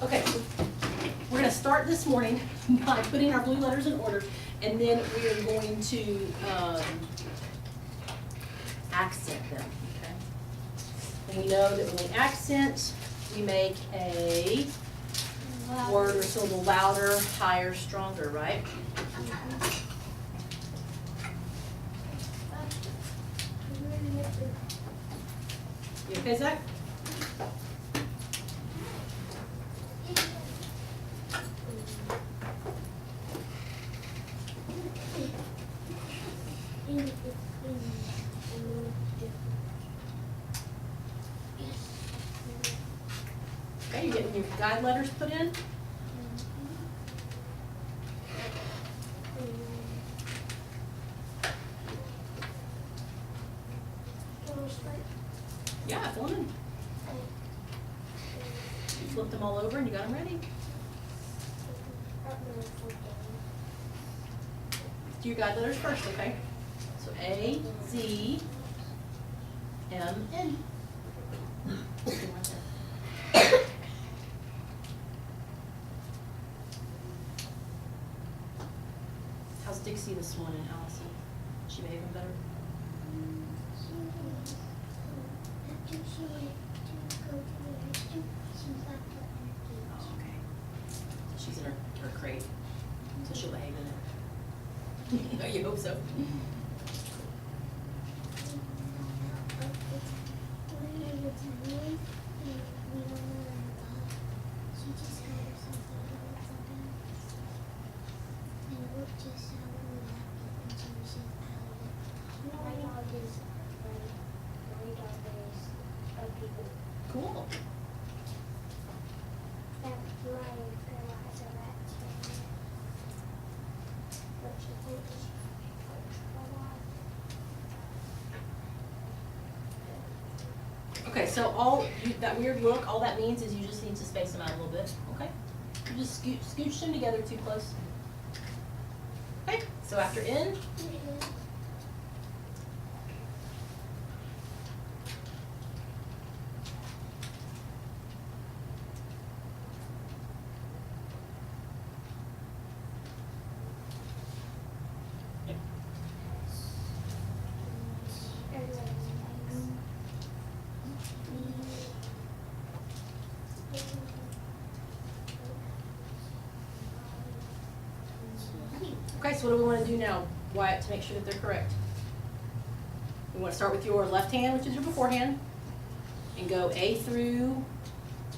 Okay, we're going to start this morning by putting our blue letters in order, and then we are going to accent them, okay? And we know that when we accent, we make a word or syllable louder, higher, stronger, right? You okay, Zach? Okay, you're getting your guide letters put in? Yeah, fill them in. You flipped them all over and you got them ready. Do your guide letters first, okay? So A, Z, M, N. How's Dixie this morning, Allison? Is she behaving better? Oh, okay. So she's in her crate, so she'll behave in it. You hope so. Cool. Okay, so that weird look, all that means is you just need to space them out a little bit, okay? You just scooch them together too close. Okay, so after N, okay, so what do we want to do now, Wyatt, to make sure that they're correct? We want to start with your left hand, which is your beforehand, and go A through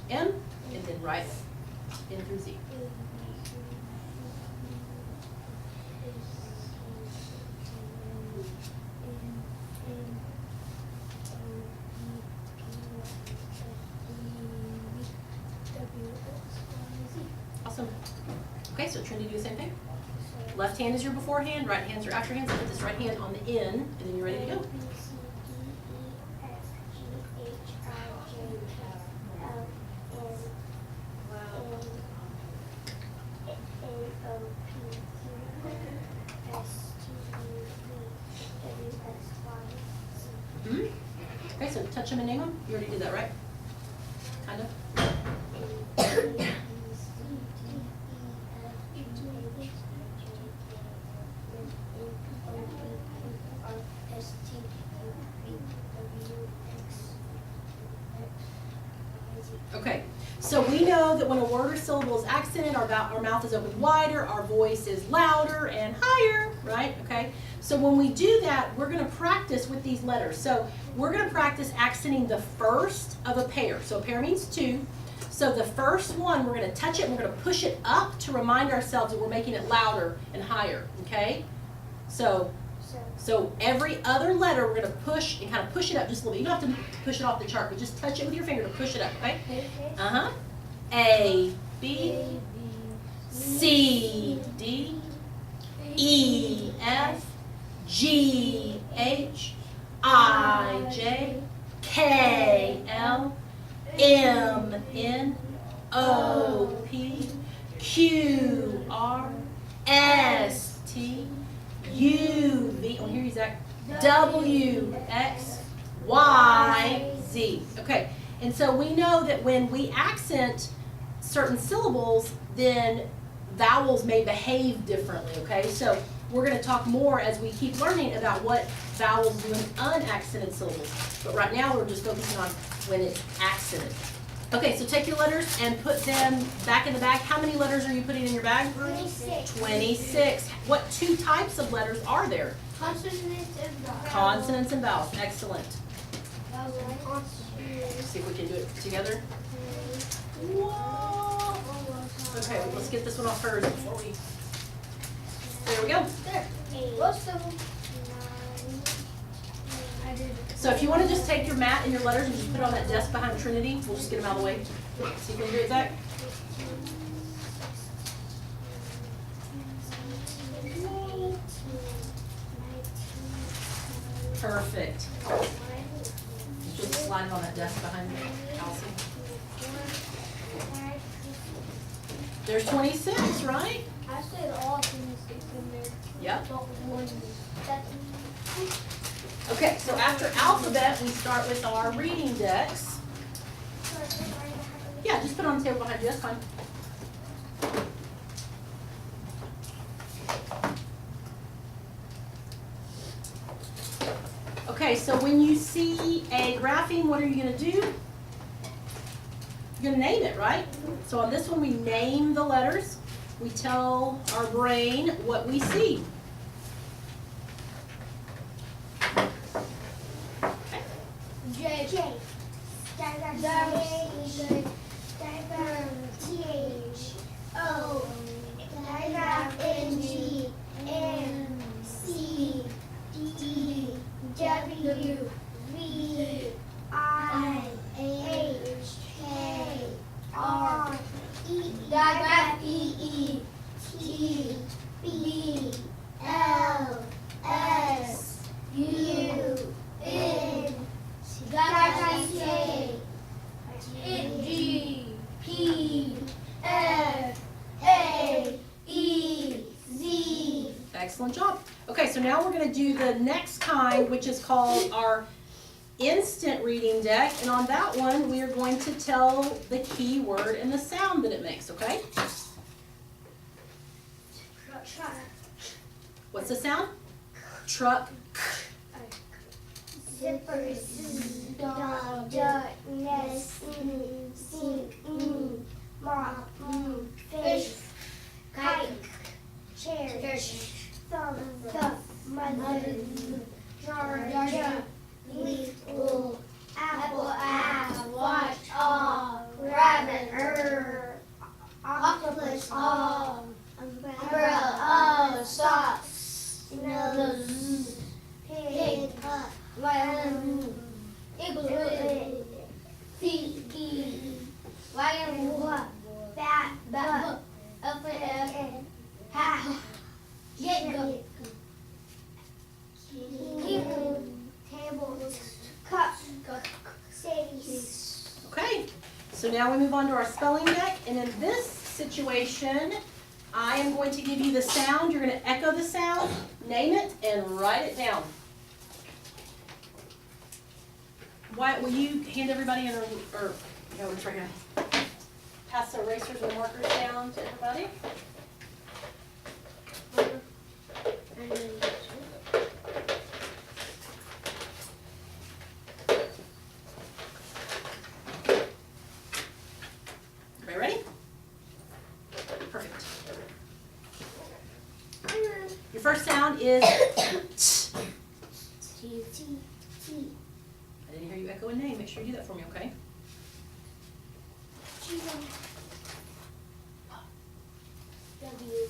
M, and then right N through Z. Awesome. Okay, so Trinity, do the same thing. Left hand is your beforehand, right hand's your afterhand. So put this right hand on the N, and then you're ready to go. Okay, so touch them and name them. You already did that, right? Kind of. Okay, so we know that when a word or syllable is accented, our mouth is opened wider, our voice is louder and higher, right? Okay, so when we do that, we're going to practice with these letters. So we're going to practice accenting the first of a pair. So a pair means two. So the first one, we're going to touch it and we're going to push it up to remind ourselves that we're making it louder and higher, okay? So every other letter, we're going to push and kind of push it up just a little bit. You don't have to push it off the chart, but just touch it with your finger to push it up, okay? Uh-huh. A, B, C, D, E, F, G, H, I, J, K, L, M, N, O, P, Q, R, S, T, U, V, oh, here he's at, W, X, Y, Z. Okay, and so we know that when we accent certain syllables, then vowels may behave differently, okay? So we're going to talk more as we keep learning about what vowels do in unaccented syllables. But right now we're just focusing on when it's accented. Okay, so take your letters and put them back in the bag. How many letters are you putting in your bag? 26. 26. What two types of letters are there? Consonants and vowels. Consonants and vowels. Excellent. Consonants. See if we can do it together. Whoa. Okay, well, let's get this one off first before we. There we go. There. Most of them. I did. So if you want to just take your mat and your letters and just put it on that desk behind Trinity, we'll just get them out of the way. See if you can do it, Zach. Perfect. Just slide it on that desk behind Kelsey. There's 26, right? I said all 26 in there. Yep. Not one. That's Okay, so after alphabet, we start with our reading decks. Yeah, just put it on the table behind you, that's fine. Okay, so when you see a grapheme, what are you going to do? You're going to name it, right? So on this one, we name the letters. We tell our brain what we see. J. J. W V I H K R E T B L S U N G P F A E Z. Excellent job. Okay, so now we're going to do the next kind, which is called our instant reading deck. And on that one, we are going to tell the key word and the sound that it makes, okay? What's the sound? Truck. Zipper, dog, duck, nest, sink, mop, fish, kite, chair, thumb, mother, jar, leaf, apple, watch, rabbit, octopus, umbrella, socks, nose, pig, lion, igloo, feet, lion, bat, elephant, hat, get, tables, cups, cities. Okay, so now we move on to our spelling deck. And in this situation, I am going to give you the sound. You're going to echo the sound, name it, and write it down. Wyatt, will you hand everybody no, it's right here. Pass the erasers and markers down to everybody. Everybody ready? Perfect. Your first sound is T. I didn't hear you echo a name. Make sure you do that for me, okay? W.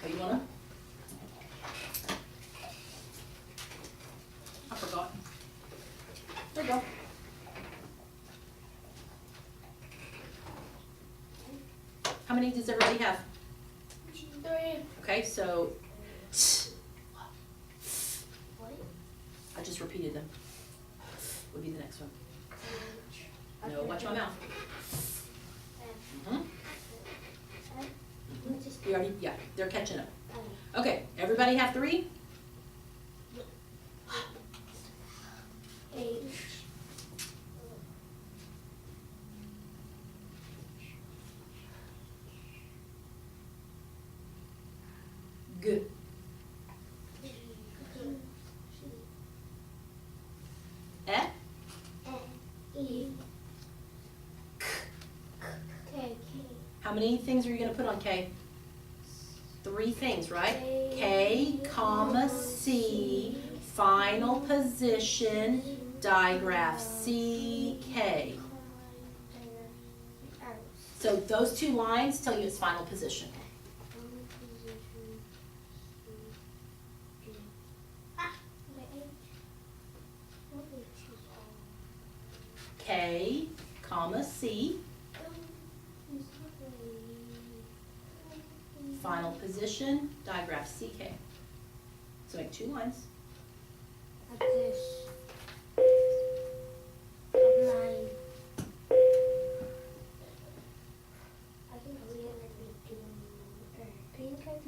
Oh, you wanna? I forgot. There you go. How many does everybody have? 3. Okay, so What? I just repeated them. Would be the next one. No, watch my mouth. Mhm. You already, yeah, they're catching up. Okay, everybody have 3? H. Good. E. E. K. How many things are you gonna put on K? 3 things, right? K, comma, C, final position, digraph, C, K. So those 2 lines tell you its final position. K, comma, C, final position, digraph, CK. So make 2 lines.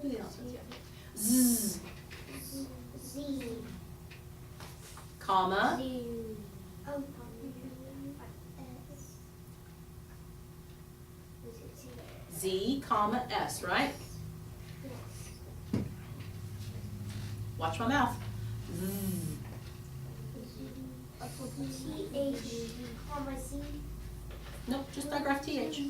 Do the announcements, yeah. Z, Z. comma, Z, comma, S, right? Watch my mouth. Z. T-H, comma, C. Nope, just digraph TH.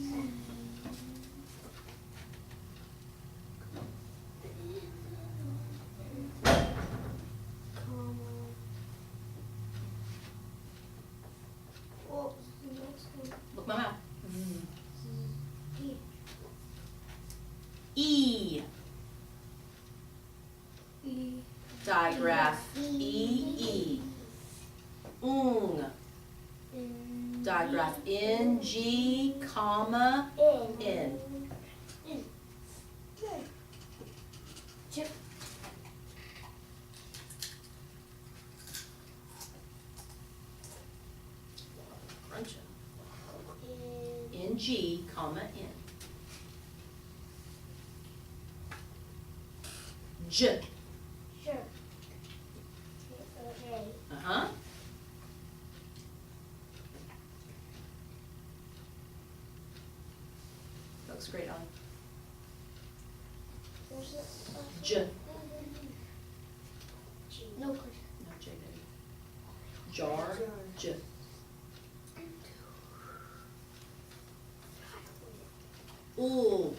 Look my mouth. Z. E. Digraph E. Digraph NG, comma, N. Crunching. NG, comma, N. J. Sure. Uh-huh. Looks great on. J. No question. No, J, baby. Jar, J. Ooh.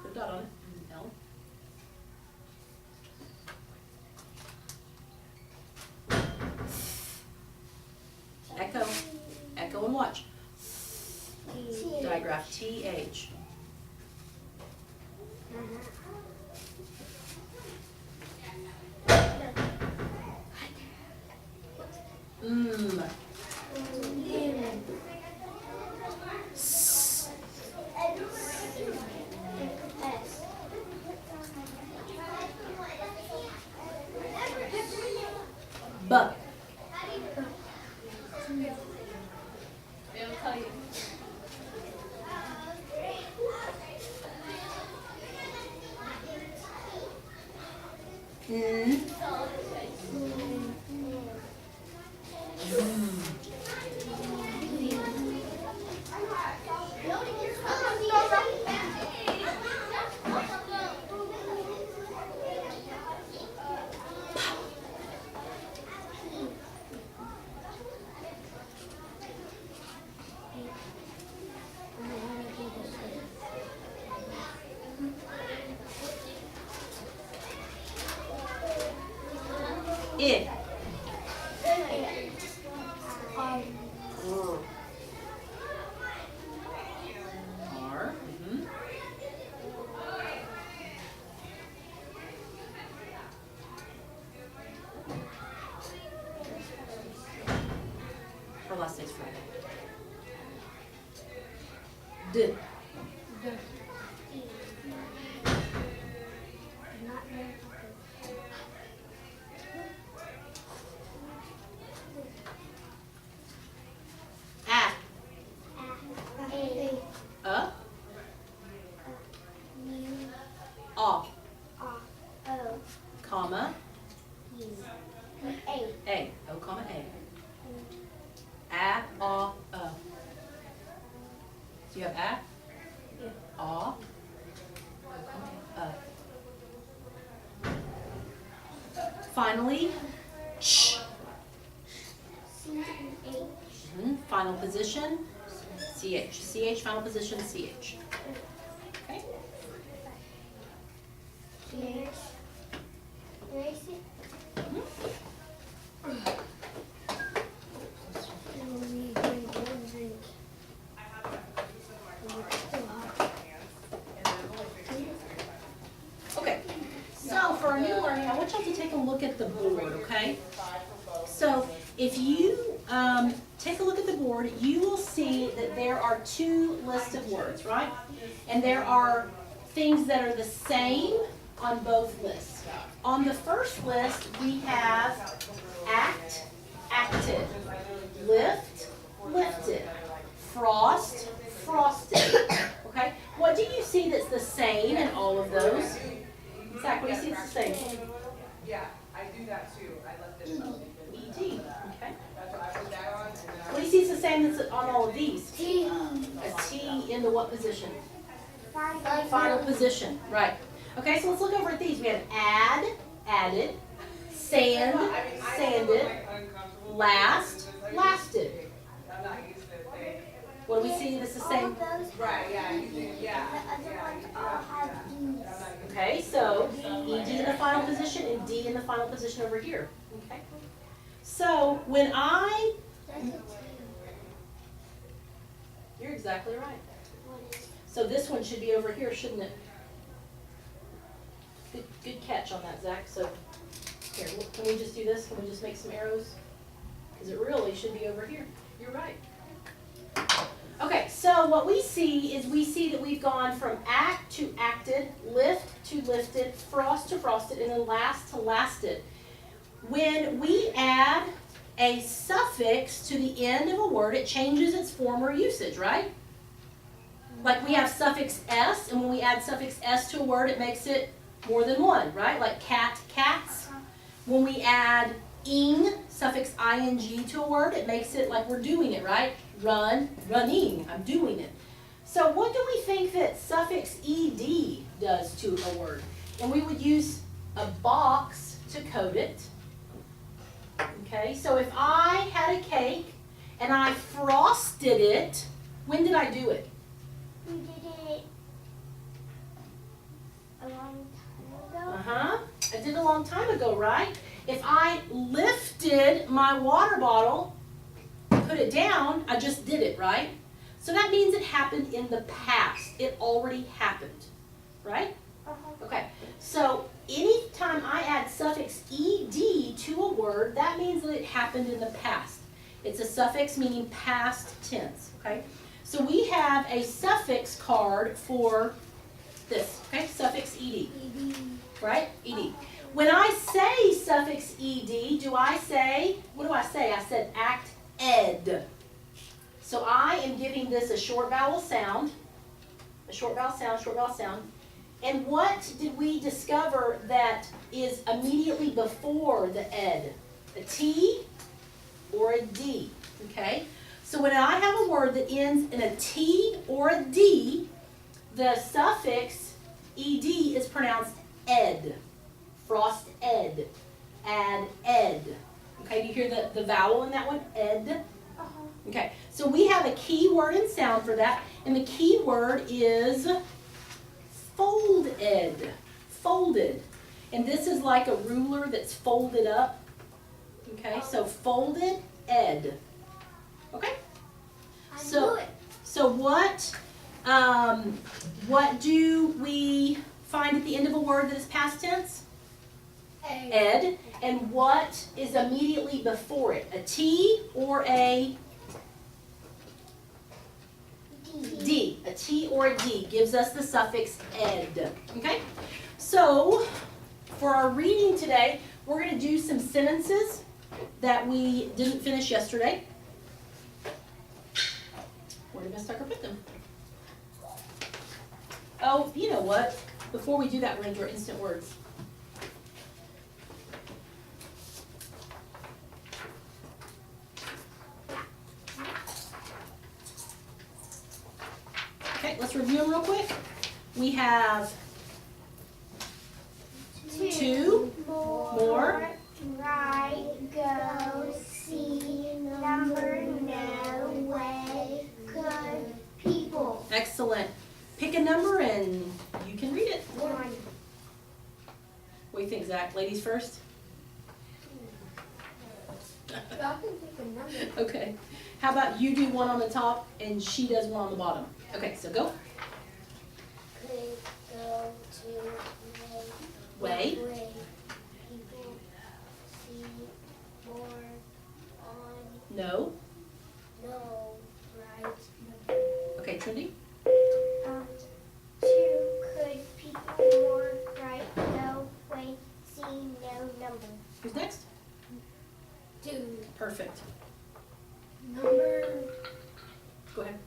Put a dot on it. L. Echo. Echo and watch. Digraph TH. S. B. N. I. R. Her last name's Friday. D. So you have a, aw, finally, ch. C and H. Final position, ch. Ch, final position, ch. Okay. H. Erase it. Okay, so for our new learning, I want y'all to take a look at the board, okay? So if you take a look at the board, you will see that there are two lists of words, right? And there are things that are the same on both lists. On the first list, we have act, acted, lift, lifted, frost, frosted, okay? What do you see that's the same in all of those? Zach, what do you see that's the same? Yeah, I do that too. I left it out. ED, okay. That's what I put that on, and then I. What do you see is the same that's on all of these? T. A T in the what position? Final. Final position, right. Okay, so let's look over at these. We have add, added, sand, sanded, last, lasted. I'm not used to it. What do we see that's the All same? of those Right, yeah, you do, yeah. The other ones all have E's. Okay, so ED in the final position and D in the final position over here. Okay. So when I, That's a T. you're exactly right. What is So this one should be over here, shouldn't it? Good catch on that, Zach. So here, can we just do this? Can we just make some arrows? Because it really should be over here. You're right. Okay, so what we see is we see that we've gone from act to acted, lift to lifted, frost to frosted, and then last to lasted. When we add a suffix to the end of a word, it changes its form or usage, right? Like we have suffix s, and when we add suffix s to a word, it makes it more than one, right? Like cat, cats. When we add ing, suffix ing to a word, it makes it like we're doing it, right? Run, running, I'm doing it. So what do we think that suffix ed does to a word? And we would use a box to code it. Okay, so if I had a cake and I frosted it, when did I do it? We did it a long time ago. Uh-huh. I did a long time ago, right? If I lifted my water bottle, put it down, I just did it, right? So that means it happened in the past. It already happened, right? Uh-huh. Okay, so anytime I add suffix ed to a word, that means that it happened in the past. It's a suffix meaning past tense, okay? So we have a suffix card for this, okay? Suffix ed, right? Ed. When I say suffix ed, do I say, what do I say? I said act ed. So I am giving this a short vowel sound, a short vowel sound, short vowel sound. And what did we discover that is immediately before the ed? A T or a D, okay? So when I have a word that ends in a T or a D, the suffix ed is pronounced ed. Frost ed, add ed. Okay, do you hear the vowel in that one? Ed. Uh-huh. Okay, so we have a key word and sound for that, and the key word is folded. Folded. And this is like a ruler that's folded up. Okay, so folded ed. Okay? I So- knew it. So what do we find at the end of a word that is past tense? Ed. And what is immediately before it? A T or a D? A T or a D gives us the suffix ed. Okay? So for our reading today, we're going to do some sentences that we didn't finish yesterday. Where did Miss Tucker put them? Oh, you know what? Before we do that, we're going to do our instant words. Okay, let's review them real quick. We have two, more, Right, go, see, number, no, way, good, people. excellent. Pick a number and you can read it. One. What do you think, Zach? Ladies first? Y'all can pick a number. Okay. How about you do one on the top and she does one on the bottom? Okay, so go. Could go to Way. People see more on No. no right. Okay, Trinity? Two could people more right no way see no number. Who's next? Two. Perfect. Number Go ahead.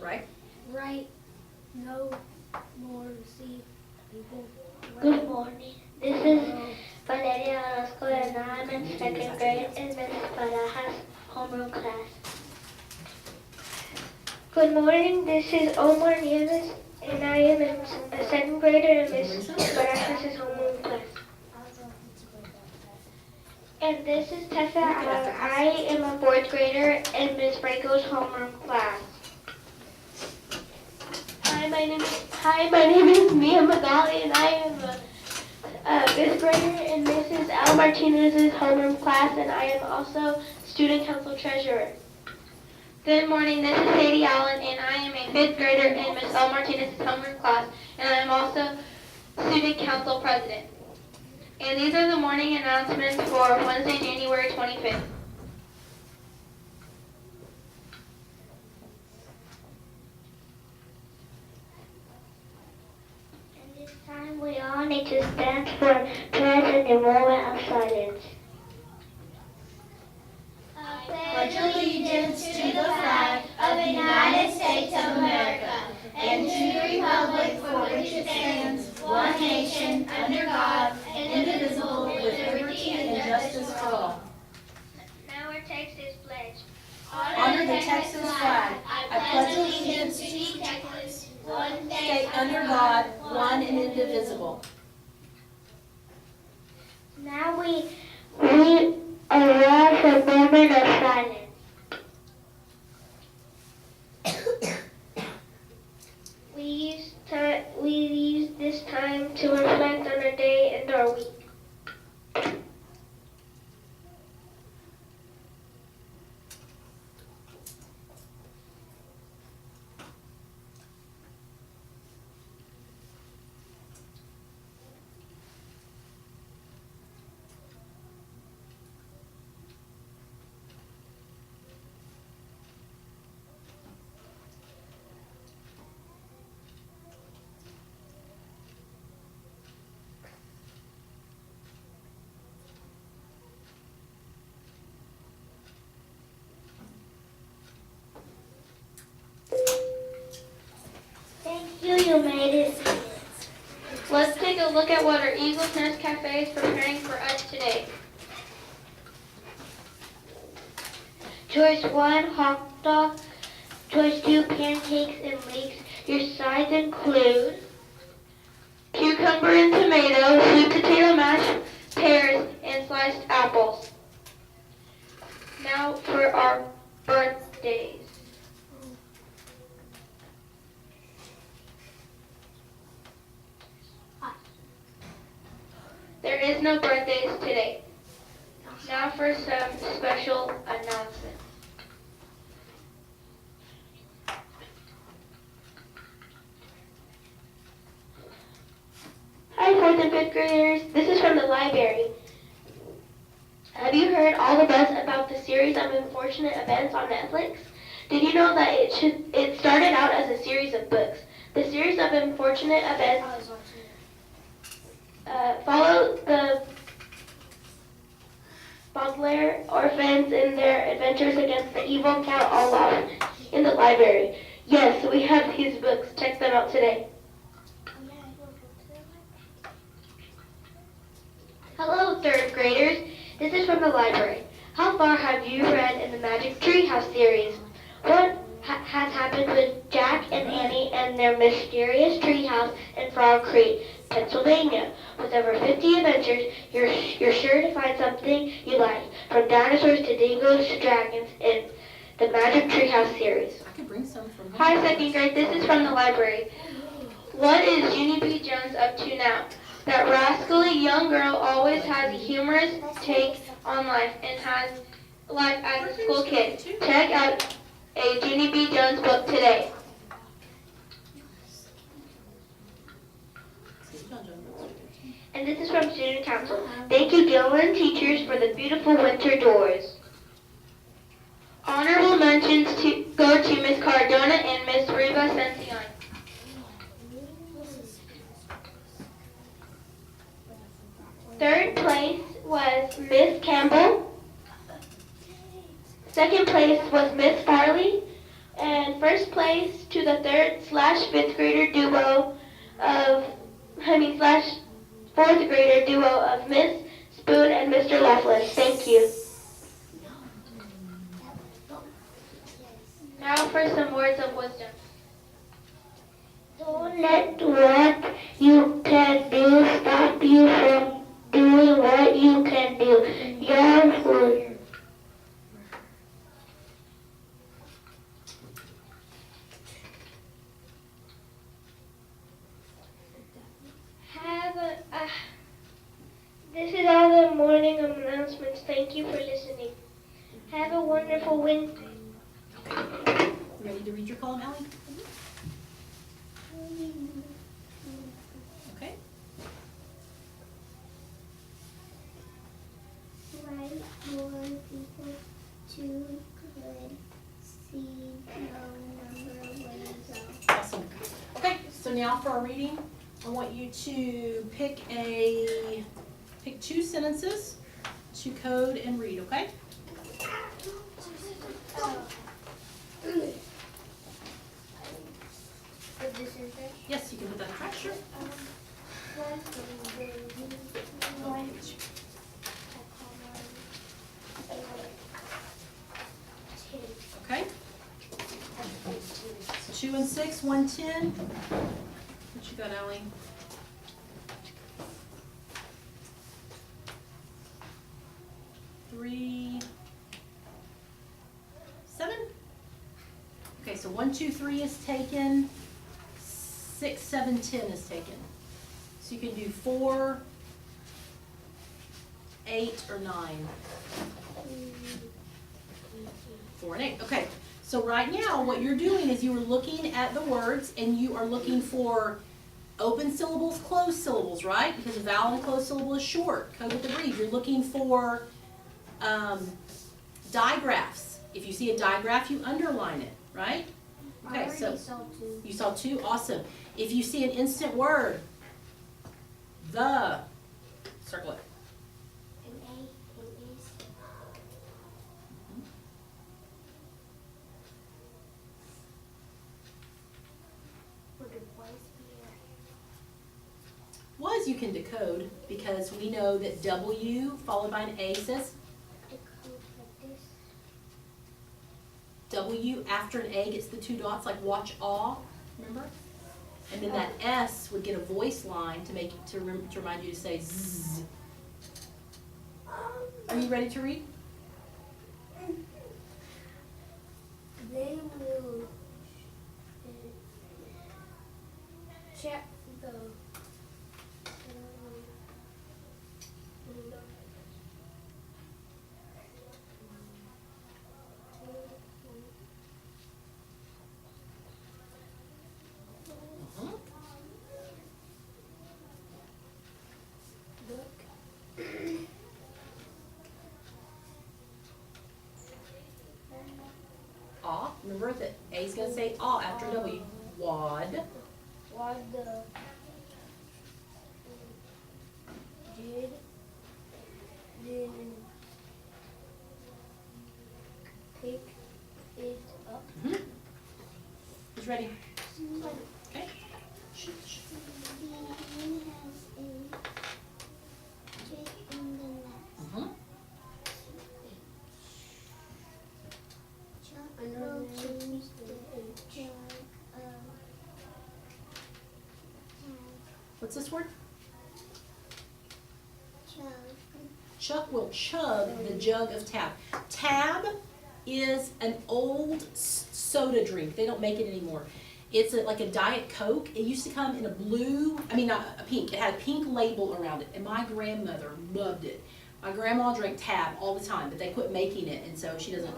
Right? right no more see people. Good morning. This is Valeria Orozco and I'm in second grade in Miss Baraja's homeroom class. Good morning. This is Omar Nieves and I am a second grader in Miss Baraja's homeroom class. And this is Tessa Allen. I am a fourth grader in Miss Franco's homeroom class. Hi, my name is Mia Magali, and I am a fifth grader in Mrs. Al Martinez's homeroom class, and I am also student council treasurer. Good morning, this is Sadie Allen, and I am a fifth grader in Miss Al Martinez's homeroom class, and I am also student council president. And these are the morning announcements for Wednesday, January 25th. This time we all need to stand for prayers in a moment of silence. Pledge allegiance to the flag of the United States of America and to the republic for which it stands, one nation, under God, indivisible, with liberty and justice for all. Now our Texas pledge. Honor the Texas flag. I pledge allegiance to Texas, one state under God, one and indivisible. Now we allow for a moment of silence. We use this time to reflect on our day and our week. Thank you, you made it. Let's take a look at what our Eagles Nest Cafe is preparing for us today. Choice 1, hot dog. Choice 2, pancakes and leeks. Your sides include cucumber and tomato, sweet potato mash, pears, and sliced apples. Now for our birthdays. There is no birthdays today. Now for some special announcements. Hi, 4th and 5th graders. This is from the library. Have you heard all the buzz about the series of unfortunate events on Netflix? Did you know that it started out as a series of books? The series of unfortunate events follow the Baudelaire orphans in their adventures against the evil Count Olaf in the library. Yes, we have these books. Check them out today. Hello, 3rd graders. This is from the library. How far have you read in the Magic Treehouse series? What has happened with Jack and Annie and their mysterious treehouse in Frog Creek, Pennsylvania. With over 50 adventures, you're sure to find something you like, from dinosaurs to dingoes to dragons in the Magic Treehouse series. I could bring some from home. Hi, second grade. This is from the library. What is Junie B. Jones up to now? That rascally young girl always has a humorous take on life and has life as a school kid. Check out a Junie B. Jones book today. And this is from Student Council. Thank you, Gilliland teachers, for the beautiful winter doors. Honorable mentions go to Miss Cardona and Miss Reba Sencion. Third place was Miss Campbell. Second place was Miss Farley. And first place to the third/fifth grader duo slash fourth grader duo of Miss Spoon and Mr. Laughlin. Thank you. Now for some words of wisdom. Don't let what you can do stop you from doing what you can do. Your food. This is all the morning announcements. Thank you for listening. Have a wonderful Wednesday. Ready to read your column, Ellie? Okay. Write more people to could see no number of ways out. Awesome. Okay, so now for our reading, I want you to pick two sentences to code and read, okay? Yes, you can put that in trash, sure. Okay. 2 and 6, 110. What you got, Allie? Three, 7. Okay, so 1, 2, 3 is taken. 6, 7, 10 is taken. So you can do 4, 8, or 9. 4 and 8. Okay. So right now, what you're doing is you are looking at the words and you are looking for open syllables, closed syllables, right? Because a vowel and closed syllable is short. Code with the breed. You're looking for digraphs. If you see a digraph, you underline it, right? Okay, so you saw 2. Awesome. If you see an instant word, circle it. Was you can decode because we know that W followed by an A says W after an A gets the 2 dots, like watch all, remember? And then that S would get a voice line to remind you to say Z. Are you ready to read? They will check the Aw, remember that A's gonna say aw after W. Wad. what the did pick it up. Who's ready? Okay. I know What's this word? Chuck will chug the jug of Tab. Tab is an old soda drink. They don't make it anymore. It's like a Diet Coke. It used to come in a blue, not a pink. It had a pink label around it, and my grandmother loved it. My grandma drank Tab all the time, but they quit making it, and so she doesn't,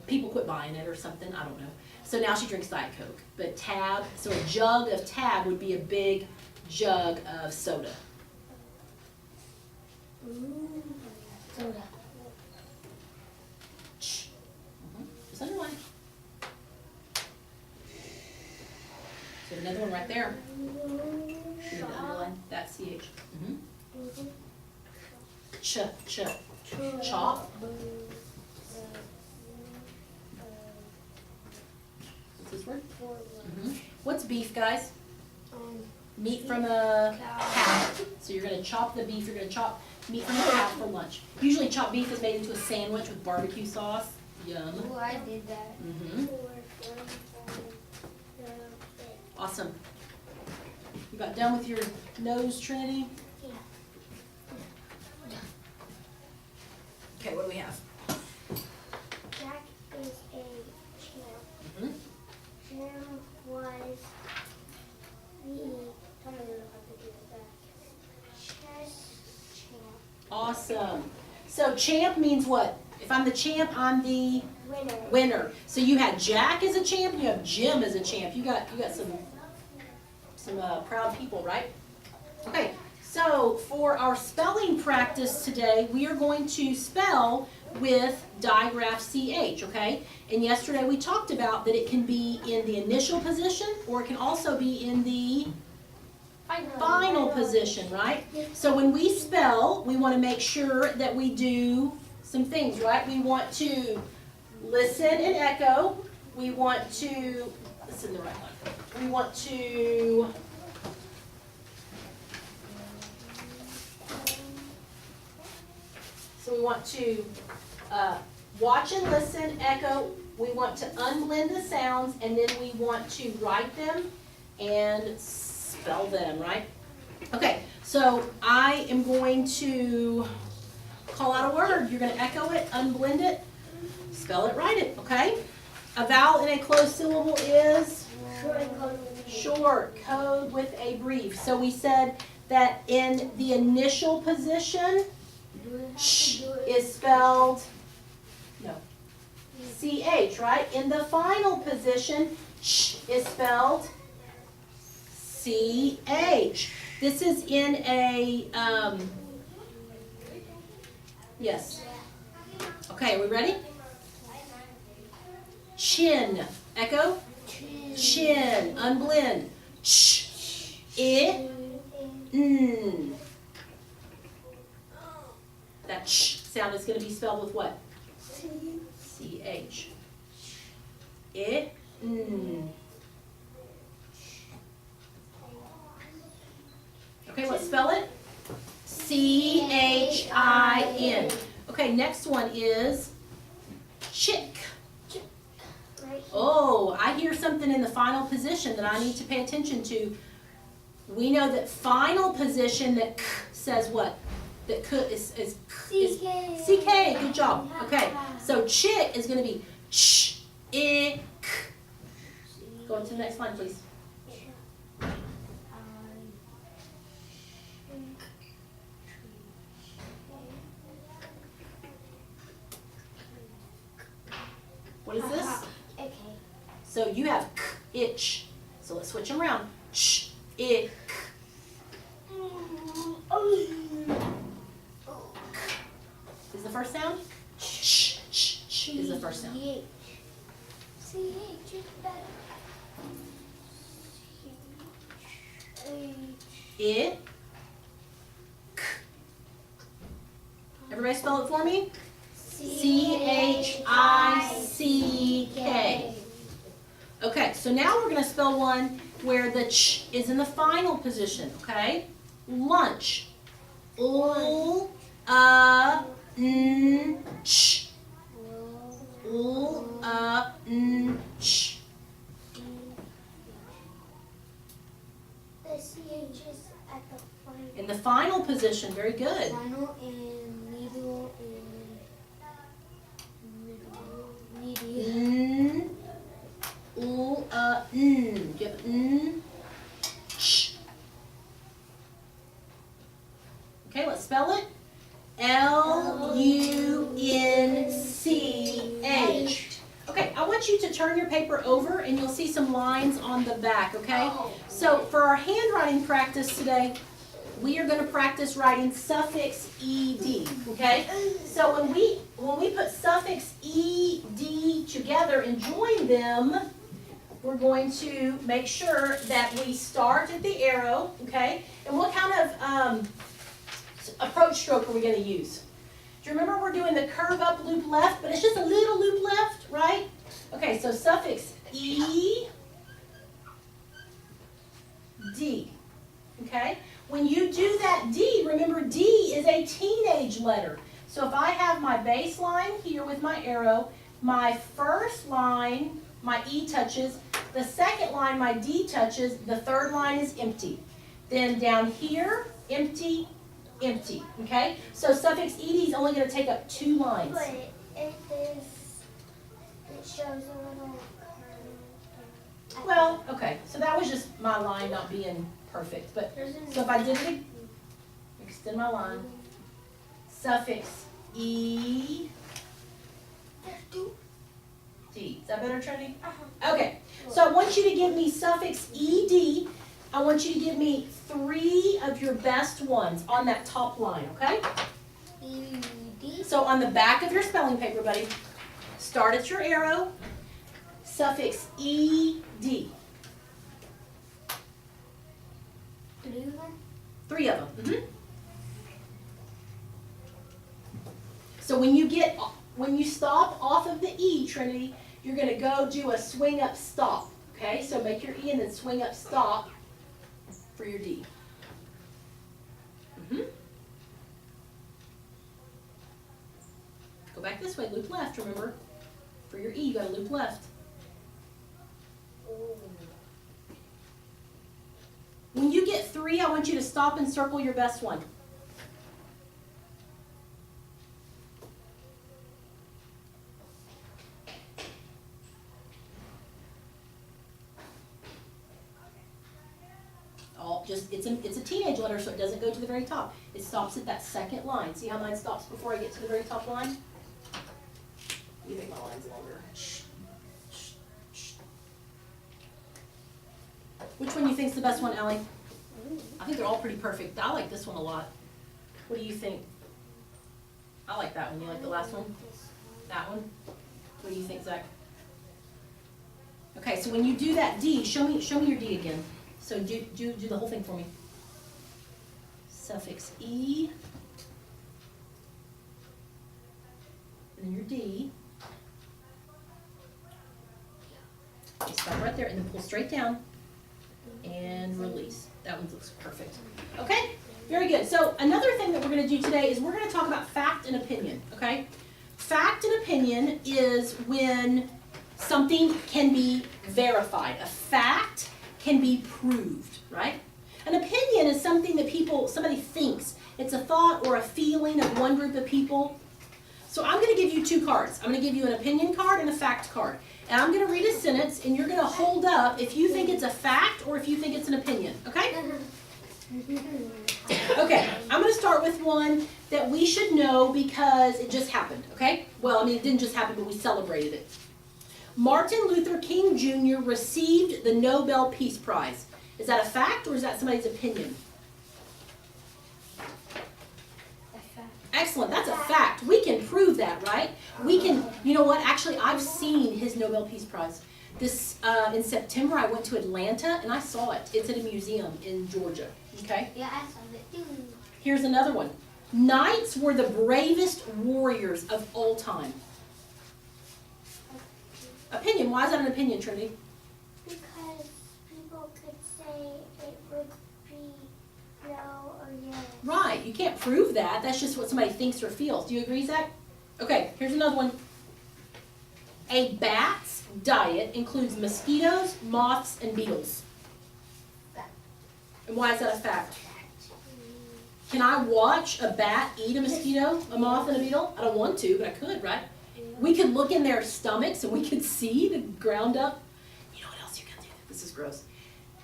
people quit buying it or something, I don't know. So now she drinks Diet Coke. But Tab, so a jug of Tab would be a big jug of soda. Soda. Just underline. So another one right there. You need to underline that CH. Ch, chop. What's this word? What's beef, guys? Meat from a cow. So you're going to chop the beef, you're going to chop meat from a cow for lunch. Usually chopped beef is made into a sandwich with barbecue sauce. Yum. Oh, I did that. Awesome. You got done with your nose, Trinity? Yeah. Okay, what do we have? Jack is a champ. Jim was the, tell me how to do that. Chess champ. Awesome. So champ means what? If I'm the champ, I'm the Winner. winner. So you had Jack as a champ, you have Jim as a champ. You got some proud people, right? Okay, so for our spelling practice today, we are going to spell with digraph CH, okay? And yesterday we talked about that it can be in the initial position or it can also be in the final position, right? So when we spell, we want to make sure that we do some things, right? We want to listen and echo. We want to, listen the right one. We want to watch and listen, echo. We want to unblend the sounds, and then we want to write them and spell them, right? Okay, so I am going to call out a word. You're going to echo it, unblend it, spell it, write it, okay? A vowel in a closed syllable is short, code with a brief. So we said that in the initial position, sh is spelled, no, CH, right? In the final position, sh is spelled CH. This is in a, yes. Okay, are we ready? Chin, echo. Chin, unblend. Ch, I, n. That ch sound is going to be spelled with what? CH. I, n. Okay, let's spell it. CHIN. Okay, next one is chick. Oh, I hear something in the final position that I need to pay attention to. We know that final position that k says what? That k is CK. Good job. Okay, so chick is going to be ch, I, k. Go on to the next line, please. What is this? Okay. So you have k, itch. So let's switch them around. Ch, I, k. Is the first sound? Ch, ch, ch is the first sound. CH is better. I, k. Everybody spell it for me? CHICK. Okay, so now we're going to spell one where the ch is in the final position, okay? Lunch. L, n, ch. L, n, ch. The CH is at the final. In the final position, very good. Final and middle and medial. N. Do you have N? Sh. Okay, let's spell it. Lunch. Okay, I want you to turn your paper over and you'll see some lines on the back, okay? So for our handwriting practice today, we are going to practice writing suffix ed, okay? So when we put suffix ed together and join them, we're going to make sure that we start at the arrow, okay? And what kind of approach stroke are we going to use? Do you remember we're doing the curve up loop left, but it's just a little loop left, right? Okay, so suffix E, D, okay? When you do that D, remember D is a teenage letter. So if I have my baseline here with my arrow, my first line, my E touches, the second line, my D touches, the third line is empty. Then down here, empty, empty, okay? So suffix ed is only going to take up 2 lines. But it shows a little. Well, okay, so that was just my line not being perfect. But so if I did it, extend my line, suffix E, D. Is that better, Trinity? Okay, so I want you to give me suffix ed. I want you to give me 3 of your best ones on that top line, okay? ED. So on the back of your spelling paper, buddy, start at your arrow, suffix ed. 3 of them. So when you stop off of the E, Trinity, you're going to go do a swing up stop. Okay, so make your E and then swing up stop for your D. Go back this way, loop left, remember? For your E, you got to loop left. When you get 3, I want you to stop and circle your best one. It's a teenage letter, so it doesn't go to the very top. It stops at that second line. See how mine stops before I get to the very top line? You make my lines longer. Which one do you think's the best one, Ellie? I think they're all pretty perfect. I like this one a lot. What do you think? I like that one. You like the last one? That one? What do you think, Zach? Okay, so when you do that D, show me your D again. So do the whole thing for me. Suffix E, and then your D. Okay, stop right there and then pull straight down and release. That one looks perfect. Okay, very good. So another thing that we're going to do today is we're going to talk about fact and opinion, okay? Fact and opinion is when something can be verified. A fact can be proved, right? An opinion is something that somebody thinks. It's a thought or a feeling of one group of people. So I'm going to give you 2 cards. I'm going to give you an opinion card and a fact card. And I'm going to read a sentence, and you're going to hold up if you think it's a fact or if you think it's an opinion, okay? Okay, I'm going to start with one that we should know because it just happened, okay? Well, I mean, it didn't just happen, but we celebrated it. Martin Luther King Jr. received the Nobel Peace Prize. Is that a fact or is that somebody's opinion? Excellent, that's a fact. We can prove that, right? We can, you know what, actually I've seen his Nobel Peace Prize. This, in September I went to Atlanta and I saw it. It's at a museum in Georgia, okay? Yeah, I saw it too. Here's another one. Knights were the bravest warriors of all time. Opinion, why is that an opinion, Trinity? Because people could say it would be no or yes. Right, you can't prove that. That's just what somebody thinks or feels. Do you agree, Zach? Okay, here's another one. A bat's diet includes mosquitoes, moths, and beetles. And why is that a fact? Can I watch a bat eat a mosquito, a moth, and a beetle? I don't want to, but I could, right? We could look in their stomachs and we could see the ground up. You know what else you can do? This is gross.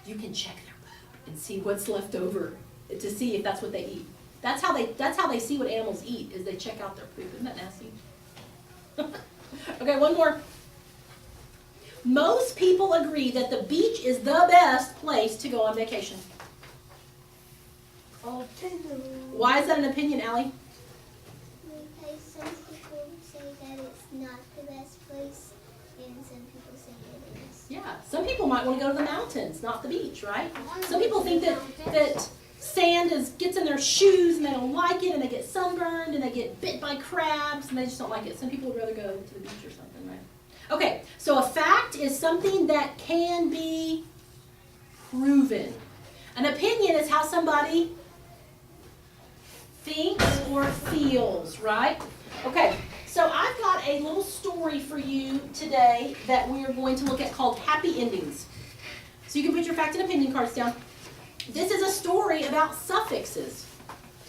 You can check their poop and see what's left over to see if that's what they eat. That's how they see what animals eat, is they check out their poop. Isn't that nasty? Okay, one more. Most people agree that the beach is the best place to go on vacation. Why is that an opinion, Allie? Because some people say that it's not the best place, and some people say it is. Yeah, some people might want to go to the mountains, not the beach, right? Some people think that sand gets in their shoes and they don't like it, and they get sunburned and they get bit by crabs and they just don't like it. Some people would rather go to the beach or something, right? Okay, so a fact is something that can be proven. An opinion is how somebody thinks or feels, right? Okay, so I've got a little story for you today that we are going to look at called Happy Endings. So you can put your fact and opinion cards down. This is a story about suffixes.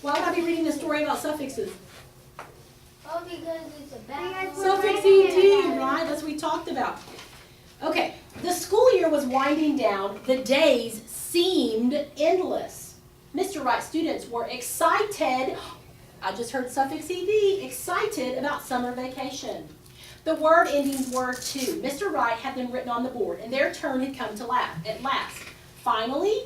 Why would I be reading a story about suffixes? Oh, because it's a bad Suffix ED, right? That's what we talked about. Okay, the school year was winding down. The days seemed endless. Mr. Wright students were excited. I just heard suffix ED, excited about summer vacation. The word endings were to. Mr. Wright had them written on the board, and their turn had come to at last. Finally,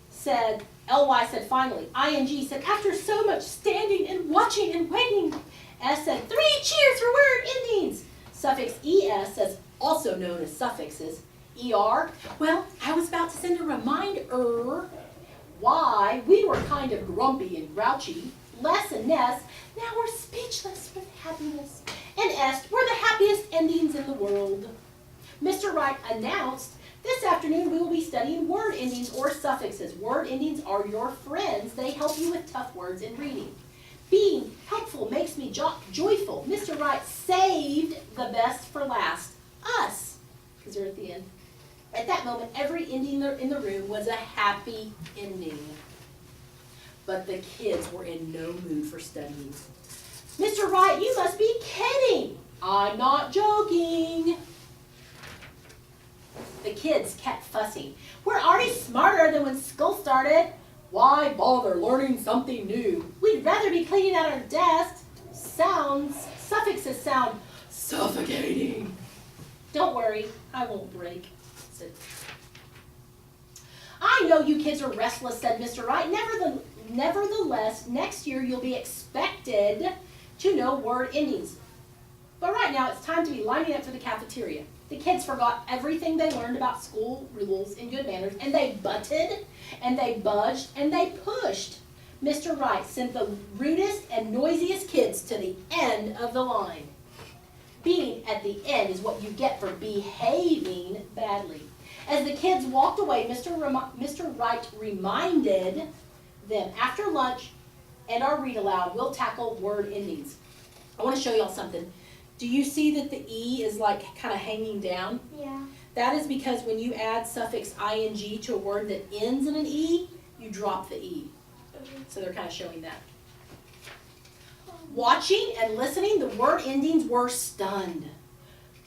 said, LY said finally. ING said, after so much standing and watching and waiting. S said, 3 cheers for word endings. Suffix ES says, also known as suffixes. ER, well, I was about to send a reminder. Y, we were kind of grumpy and grouchy. Les and Ness, now we're speechless with happiness. And S, we're the happiest endings in the world. Mr. Wright announced, this afternoon we will be studying word endings or suffixes. Word endings are your friends. They help you with tough words in reading. Being helpful makes me joyful. Mr. Wright saved the best for last. Us, because they're at the end. At that moment, every ending in the room was a happy ending. But the kids were in no mood for studying. Mr. Wright, you must be kidding. I'm not joking. The kids kept fussing. We're already smarter than when school started. Why bother learning something new? We'd rather be cleaning out our desks. Suffixes sound suffocating. Don't worry, I won't break. I know you kids are restless, said Mr. Wright. Nevertheless, next year you'll be expected to know word endings. But right now it's time to be lining up for the cafeteria. The kids forgot everything they learned about school rules and good manners, and they butted, and they budged, and they pushed. Mr. Wright sent the rudest and noisiest kids to the end of the line. Being at the end is what you get for behaving badly. As the kids walked away, Mr. Wright reminded them, after lunch and our read aloud, we'll tackle word endings. I want to show y'all something. Do you see that the E is like kind of hanging down? Yeah. That is because when you add suffix ing to a word that ends in an E, you drop the E. So they're kind of showing that. Watching and listening, the word endings were stunned.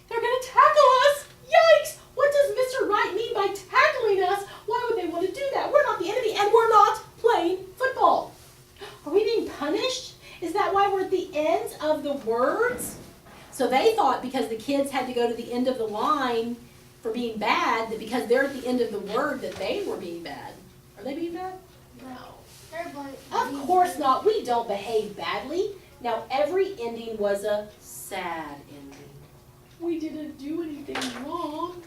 They're going to tackle us! Yikes! What does Mr. Wright mean by tackling us? Why would they want to do that? We're not the enemy, and we're not playing football. Are we being punished? Is that why we're at the ends of the words? So they thought because the kids had to go to the end of the line for being bad, that because they're at the end of the word that they were being bad. Are they being bad? No. Of course not. We don't behave badly. Now, every ending was a sad ending. We didn't do anything wrong.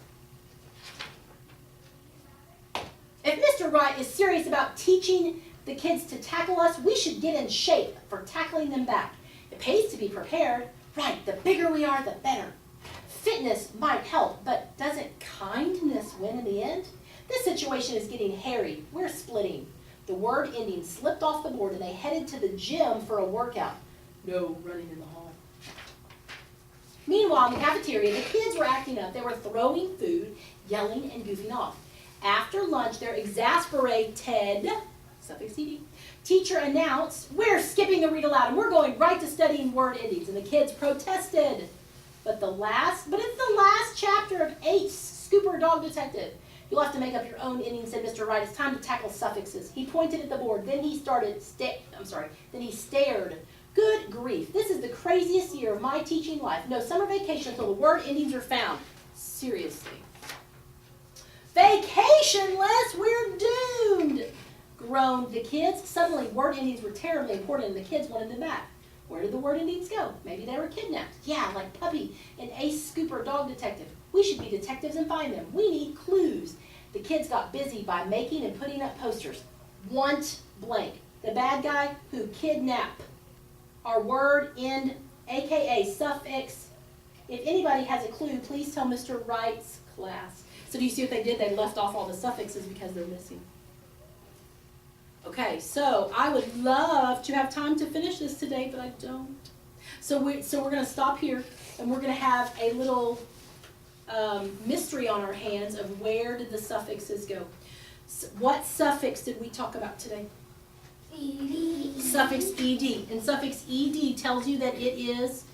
If Mr. Wright is serious about teaching the kids to tackle us, we should get in shape for tackling them back. It pays to be prepared. Right, the bigger we are, the better. Fitness might help, but doesn't kindness win in the end? This situation is getting hairy. We're splitting. The word ending slipped off the board and they headed to the gym for a workout. No running in the hall. Meanwhile, in the cafeteria, the kids were acting up. They were throwing food, yelling, and goofing off. After lunch, their exasperated, suffix ed, teacher announced, "We're skipping the read aloud and we're going right to studying word endings." And the kids protested. But it's the last chapter of 8, Scooper Dog Detective. "You'll have to make up your own ending," said Mr. Wright. "It's time to tackle suffixes." He pointed at the board. Then he stared. Good grief. This is the craziest year of my teaching life. No summer vacation until the word endings are found. Seriously. "Vacationless? We're doomed," groaned the kids. Suddenly, word endings were terribly important and the kids wanted them back. Where did the word endings go? Maybe they were kidnapped. Yeah, like Puppy and Ace Scooper Dog Detective. We should be detectives and find them. We need clues. The kids got busy by making and putting up posters. Want blank. The bad guy who kidnapped. Our word end, aka suffix. If anybody has a clue, please tell Mr. Wright's class. So do you see what they did? They left off all the suffixes because they're missing. Okay, so I would love to have time to finish this today, but I don't. So we're going to stop here, and we're going to have a little mystery on our hands of where did the suffixes go. What suffix did we talk about today? Ed. Suffix ed. And suffix ed tells you that it is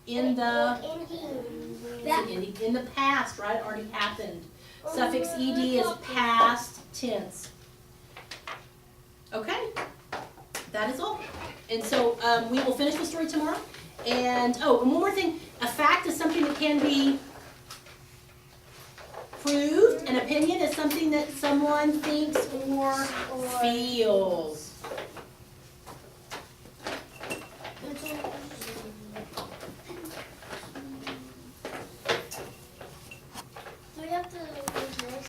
in the past, right? It already happened. Suffix ed is past tense. Okay, that is all. And so we will finish the story tomorrow. And one more thing, a fact is something that can be proved. An opinion is something that someone thinks or feels.